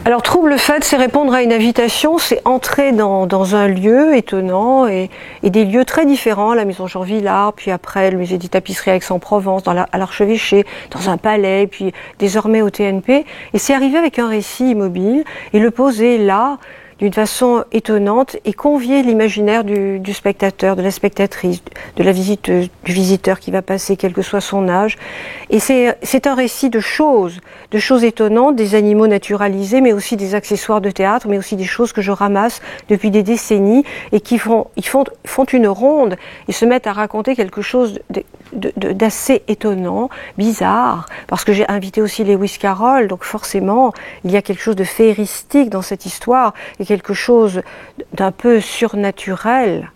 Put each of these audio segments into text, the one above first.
Alors, trouble fait, c'est répondre à une invitation, c'est entrer dans un lieu étonnant et des lieux très différents, la maison Jean Villard, puis après le musée des tapisseries à Aix-en-Provence, à l'archevêché, dans un palais, puis désormais au TNP. Et c'est arriver avec un récit immobile et le poser là, d'une façon étonnante, et convier l'imaginaire du spectateur, de la spectatrice, de la visiteuse, du visiteur qui va passer, quel que soit son âge. Et c'est un récit de choses étonnantes, des animaux naturalisés, mais aussi des accessoires de théâtre, mais aussi des choses que je ramasse depuis des décennies et qui font une ronde et se mettent à raconter quelque chose d'assez étonnant, bizarre, parce que j'ai invité aussi Lewis Carroll, donc forcément, il y a quelque chose de féeristique dans cette histoire, et quelque chose d'un peu surnaturel.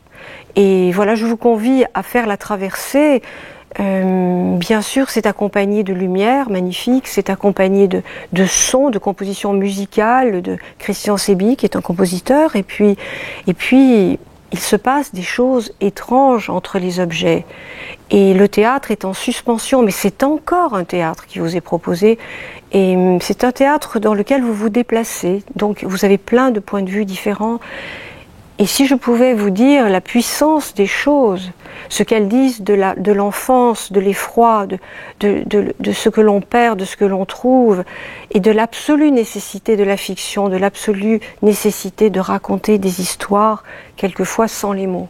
Et voilà, je vous convie à faire la traversée. Bien sûr, c'est accompagné de lumière magnifique, c'est accompagné de sons, de composition musicale de Christian Sebi, qui est un compositeur, et puis il se passe des choses étranges entre les objets. Et le théâtre est en suspension, mais c'est encore un théâtre qui vous est proposé. Et c'est un théâtre dans lequel vous vous déplacez. Donc vous avez plein de points de vue différents. Et si je pouvais vous dire la puissance des choses, ce qu'elles disent de l'enfance, de l'effroi, de ce que l'on perd, de ce que l'on trouve, et de l'absolue nécessité de la fiction, de l'absolue nécessité de raconter des histoires, quelquefois sans les mots.